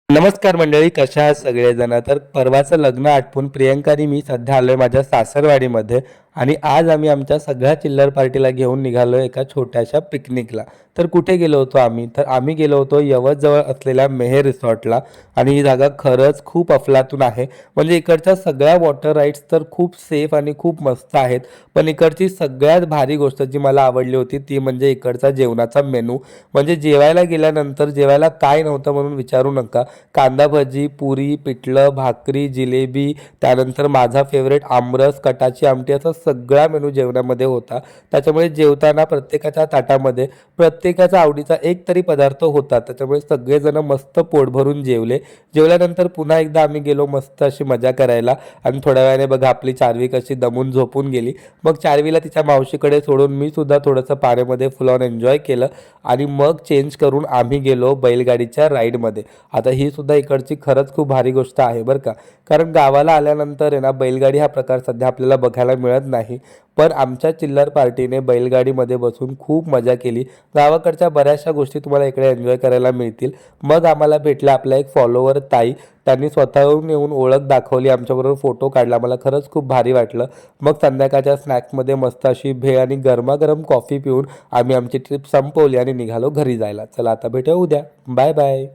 नमस्कार मंडळी, कशा आहात सगळेजण? तर परवाचं लग्न आटपून प्रियंका आणि मी सध्या आलोय माझ्या सासरवाडीमध्ये आणि आज आम्ही आमच्या सगळ्या चिल्लर पार्टीला घेऊन निघालोय एका छोट्याशा पिकनिकला. तर कुठे गेलो होतो आम्ही? तर आम्ही गेलो होतो यवतजवळ असलेल्या मेहेर रिसॉर्टला आणि ही जागा खरंच खूप अफलातून आहे. म्हणजे इकडच्या सगळ्या वॉटर राईड्स तर खूप सेफ आणि खूप मस्त आहेत. पण इकडची सगळ्यात भारी गोष्ट जी मला आवडली होती ती म्हणजे इकडचा जेवणाचा मेनू. म्हणजे जेवायला गेल्यानंतर जेवायला काय नव्हतं म्हणून विचारू नका. कांदा भजी, पुरी, पिठलं, भाकरी, जिलेबी, त्यानंतर माझा फेवरेट आमरस, कटाची आमटी असा सगळा मेनू जेवणामध्ये होता. त्याच्यामुळे जेवताना प्रत्येकाच्या ताटामध्ये प्रत्येकाचा आवडीचा एक तरी पदार्थ होता. त्याच्यामुळे सगळेजण मस्त पोट भरून जेवले. जेवल्यानंतर पुन्हा एकदा आम्ही गेलो मस्त अशी मजा करायला आणि थोड्या वेळाने बघा आपली चार्वी कशी दमून झोपून गेली. मग चार्वीला तिच्या मावशीकडे सोडून मी सुद्धा थोडंसं पाण्यामध्ये फुल ऑन एन्जॉय केलं आणि मग चेंज करून आम्ही गेलो बैलगाडीच्या राईडमध्ये. आता ही सुद्धा इकडची खरंच खूप भारी गोष्ट आहे बरं का. कारण गावाला आल्यानंतर आहे ना बैलगाडी हा प्रकार सध्या आपल्याला बघायला मिळत नाही. पण आमच्या चिल्लर पार्टीने बैलगाडीमध्ये बसून खूप मजा केली. गावाकडच्या बऱ्याचशा गोष्टी तुम्हाला इकडे एन्जॉय करायला मिळतील. मग आम्हाला भेटला आपला एक फॉलोवर ताई. त्यांनी स्वतःहून येऊन ओळख दाखवली, आमच्याबरोबर फोटो काढला. मला खरंच खूप भारी वाटलं. मग संध्याकाळच्या स्नॅक्समध्ये मस्त अशी भेळ आणि गरमागरम कॉफी पिऊन आम्ही आमची ट्रिप संपवली आणि निघालो घरी जायला. चला आता भेटूया उद्या. Bye bye.